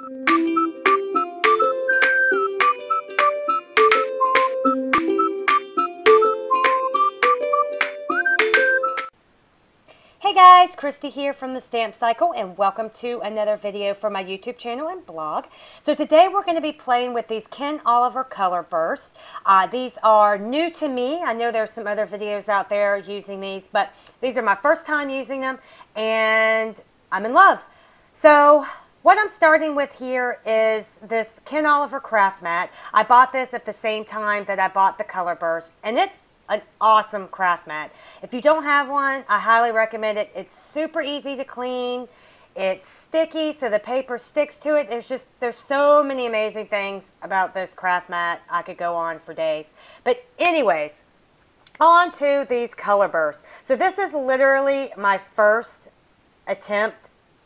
Hey guys, Christy here from the Stamp Cycle, and welcome to another video for my YouTube channel and blog. So today we're going to be playing with these Ken Oliver color bursts. These are new to me. I know there's some other videos out there using these, but these are my first time using them and I'm in love. So what I'm starting with here is this Ken Oliver craft mat. I bought this at the same time that I bought the color burst, and it's an awesome craft mat. If you don't have one, I highly recommend it. It's super easy to clean. It's sticky, so the paper sticks to it. There's so many amazing things about this craft mat. I could go on for days. But anyways, on to these color bursts. So this is literally my first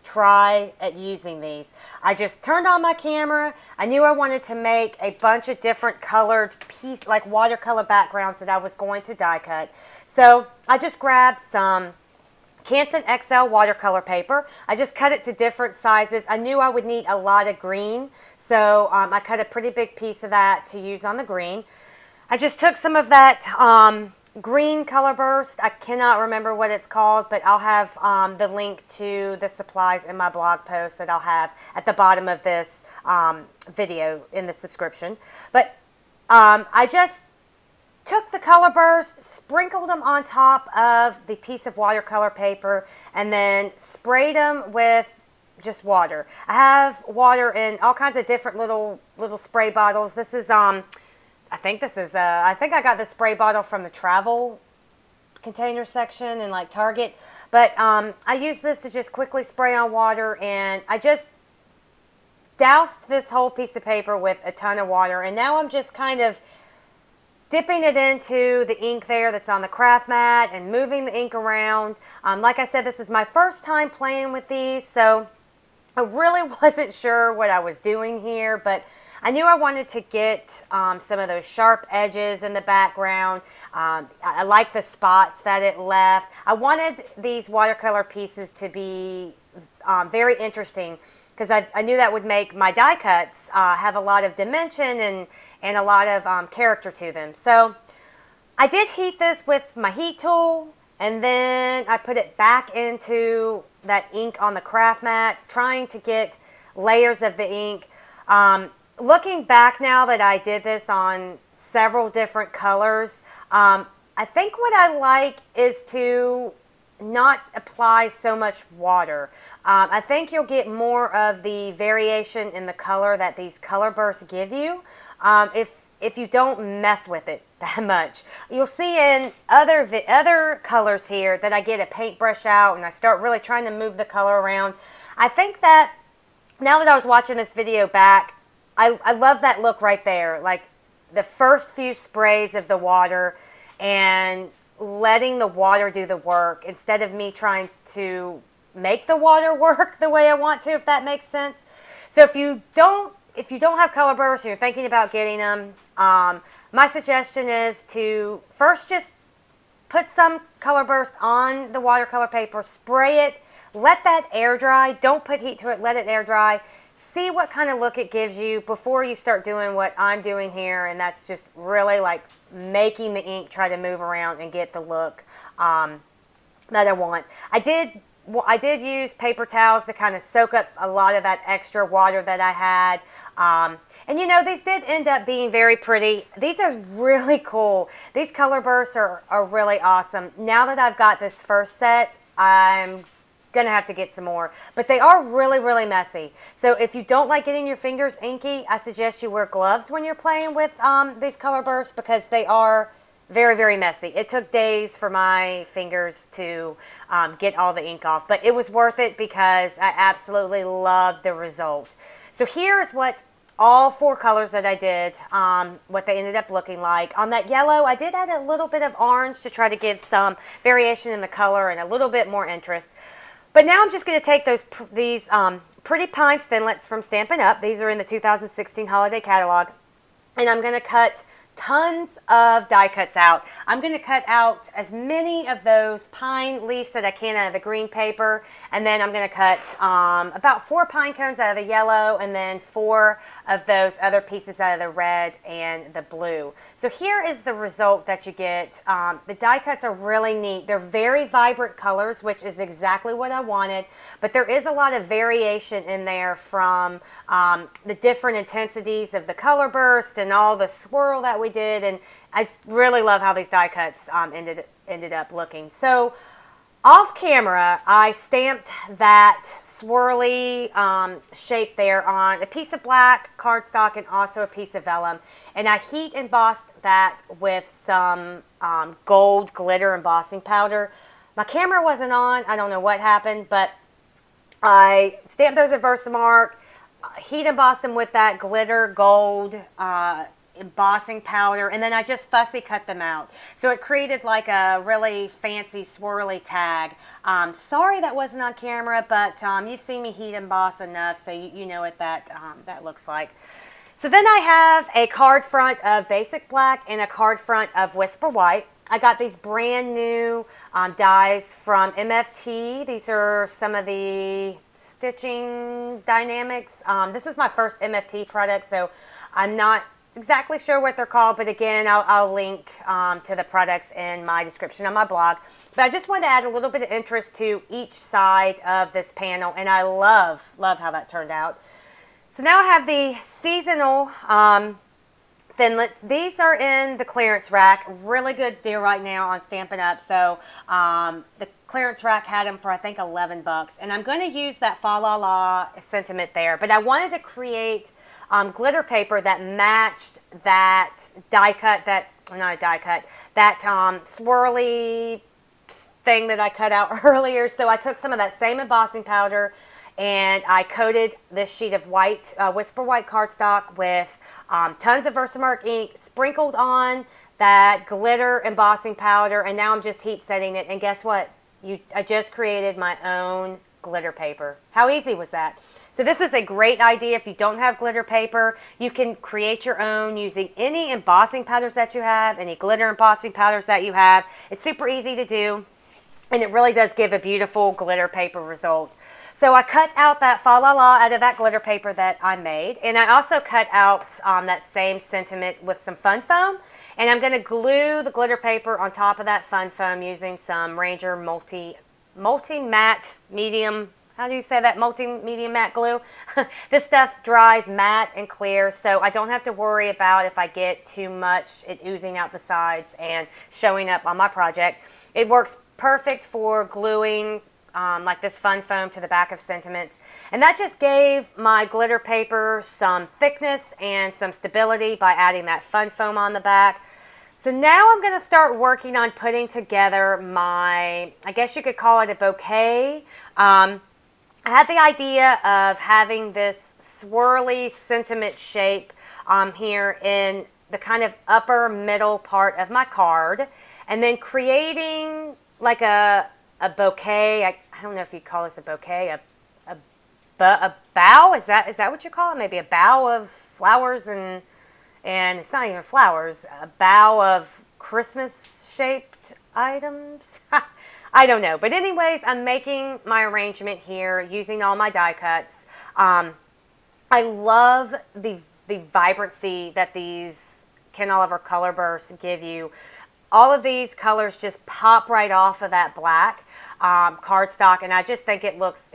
try at using these. I just turned on my camera. I knew I wanted to make a bunch of different colored like watercolor backgrounds that I was going to die cut. So I just grabbed some Canson XL watercolor paper. I just cut it to different sizes. I knew I would need a lot of green, so I cut a pretty big piece of that to use on the green. I just took some of that green color burst. I cannot remember what it's called, but I'll have the link to the supplies in my blog post that I'll have at the bottom of this video in the subscription. But I just took the color burst, sprinkled them on top of the piece of watercolor paper, and then sprayed them with just water. I have water in all kinds of different little spray bottles. This is I think I got the spray bottle from the travel container section in like Target. But I use this to just quickly spray on water, and I just doused this whole piece of paper with a ton of water. And now I'm just kind of dipping it into the ink there that's on the craft mat and moving the ink around. Like I said, this is my first time playing with these, so I really wasn't sure what I was doing here, but I knew I wanted to get some of those sharp edges in the background. I like the spots that it left. I wanted these watercolor pieces to be very interesting, because I knew that would make my die cuts have a lot of dimension and a lot of character to them. So I did heat this with my heat tool, and then I put it back into that ink on the craft mat, trying to get layers of the ink. Looking back now that I did this on several different colors, I think what I like is to not apply so much water. I think you'll get more of the variation in the color that these color bursts give you if you don't mess with it that much. You'll see in other colors here that I get a paintbrush out and I start really trying to move the color around. I think that now that I was watching this video back, I love that look right there, like the first few sprays of the water and letting the water do the work instead of me trying to make the water work the way I want to, if that makes sense. So if you don't have color bursts and you're thinking about getting them, my suggestion is to first just put some color burst on the watercolor paper, spray it, let that air dry. Don't put heat to it, let it air dry. See what kind of look it gives you before you start doing what I'm doing here, and that's just really like making the ink try to move around and get the look that I want. I did use paper towels to kind of soak up a lot of that extra water that I had. And you know, these did end up being very pretty. These are really cool. These color bursts are really awesome. Now that I've got this first set, I'm gonna have to get some more, but they are really messy. So if you don't like getting your fingers inky, I suggest you wear gloves when you're playing with these color bursts, because they are very messy. It took days for my fingers to get all the ink off, but it was worth it because I absolutely love the result. So here's what all four colors that I did, what they ended up looking like. On that yellow, I did add a little bit of orange to try to give some variation in the color and a little bit more interest. But now I'm just going to take these Pretty Pines Thinlits from Stampin' Up. These are in the 2016 holiday catalog. And I'm going to cut tons of die cuts out. I'm going to cut out as many of those pine leaves that I can out of the green paper, and then I'm going to cut about 4 pine cones out of the yellow, and then 4 of those other pieces out of the red and the blue. So here is the result that you get. The die cuts are really neat. They're very vibrant colors, which is exactly what I wanted, but there is a lot of variation in there from the different intensities of the color burst and all the swirl that we did, and I really love how these die cuts ended up looking. So off camera, I stamped that swirly shape there on a piece of black cardstock and also a piece of vellum, and I heat embossed that with some gold glitter embossing powder. My camera wasn't on, I don't know what happened, but I stamped those at Versamark, heat embossed them with that glitter gold embossing powder, and then I just fussy cut them out. So it created like a really fancy swirly tag. Sorry that wasn't on camera, but you've seen me heat emboss enough, so you know what that looks like. So then I have a card front of basic black and a card front of Whisper White. I got these brand new dies from MFT. These are some of the stitching dynamics. This is my first MFT product, so I'm not exactly sure what they're called, but again, I'll link to the products in my description on my blog. But I just wanted to add a little bit of interest to each side of this panel, and I love how that turned out. So now I have the seasonal Thinlits. These are in the clearance rack. Really good deal right now on Stampin' Up. So the clearance rack had them for I think 11 bucks, and I'm going to use that Fa La La sentiment there. But I wanted to create glitter paper that matched that die cut, not a die cut, that swirly thing that I cut out earlier. So I took some of that same embossing powder and I coated this sheet of white, Whisper White cardstock with tons of Versamark ink, sprinkled on that glitter embossing powder, and now I'm just heat setting it. And guess what? I just created my own glitter paper. How easy was that? So this is a great idea. If you don't have glitter paper, you can create your own using any embossing powders that you have, any glitter embossing powders that you have. It's super easy to do, and it really does give a beautiful glitter paper result. So I cut out that Fa La La out of that glitter paper that I made, and I also cut out that same sentiment with some fun foam, and I'm going to glue the glitter paper on top of that fun foam using some Ranger multi-matte medium. How do you say that? Multi-medium matte glue. This stuff dries matte and clear, so I don't have to worry about if I get too much it oozing out the sides and showing up on my project. It works perfect for gluing like this fun foam to the back of sentiments, and that just gave my glitter paper some thickness and some stability by adding that fun foam on the back. So now I'm going to start working on putting together my, I guess you could call it a bouquet. I had the idea of having this swirly sentiment shape here in the kind of upper middle part of my card, and then creating like a bouquet. I don't know if you call this a bouquet, a bough. Is that what you call it? Maybe a bough of flowers, and it's not even flowers. A bough of Christmas shaped items. I don't know, but anyways, I'm making my arrangement here using all my die cuts. I love the vibrancy that these Ken Oliver color bursts give you. All of these colors just pop right off of that black cardstock, and I just think it looks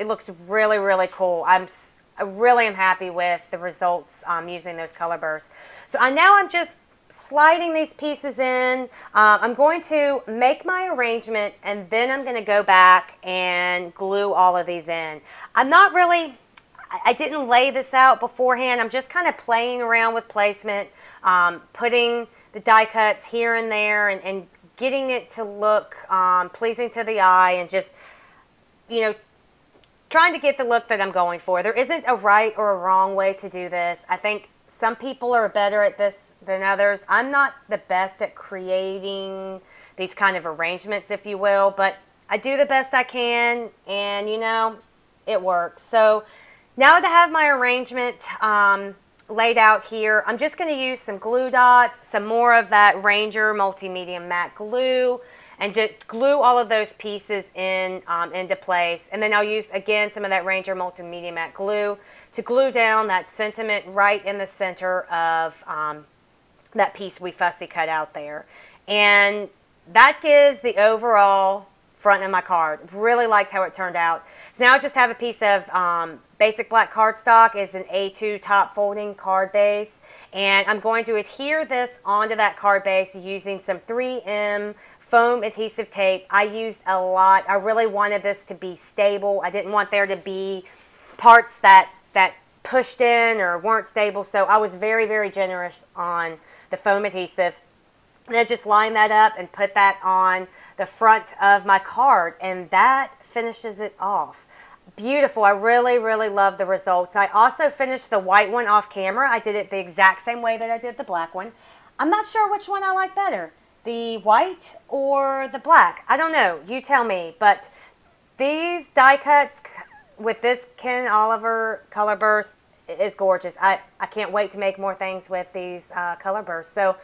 really, really cool. I really am happy with the results using those color bursts. So now I'm just sliding these pieces in. I'm going to make my arrangement, and then I'm going to go back and glue all of these in. I didn't lay this out beforehand. I'm just kind of playing around with placement, putting the die cuts here and there, and getting it to look pleasing to the eye, and just, trying to get the look that I'm going for. There isn't a right or a wrong way to do this. I think some people are better at this than others. I'm not the best at creating these kind of arrangements, if you will, but I do the best I can, and it works. So now that I have my arrangement, laid out here. I'm just going to use some glue dots, some more of that Ranger Multi-Medium Matte Glue, and just glue all of those pieces in into place. And then I'll use, again, some of that Ranger Multi-Medium Matte Glue to glue down that sentiment right in the center of that piece we fussy cut out there. And that gives the overall front of my card. Really liked how it turned out. So now I just have a piece of basic black cardstock. It's an A2 top folding card base. And I'm going to adhere this onto that card base using some 3M foam adhesive tape. I used a lot. I really wanted this to be stable. I didn't want there to be parts that pushed in or weren't stable. So I was very, very generous on the foam adhesive. And I just line that up and put that on the front of my card. And that finishes it off. Beautiful. I really, really love the results. I also finished the white one off camera. I did it the exact same way that I did the black one. I'm not sure which one I like better, the white or the black. I don't know. You tell me. But these die cuts with this Ken Oliver color burst is gorgeous. I can't wait to make more things with these color bursts. So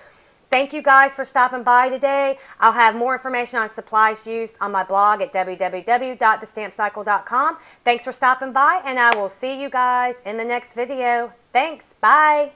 thank you guys for stopping by today. I'll have more information on supplies used on my blog at www.thestampcycle.com. Thanks for stopping by, and I will see you guys in the next video. Thanks. Bye.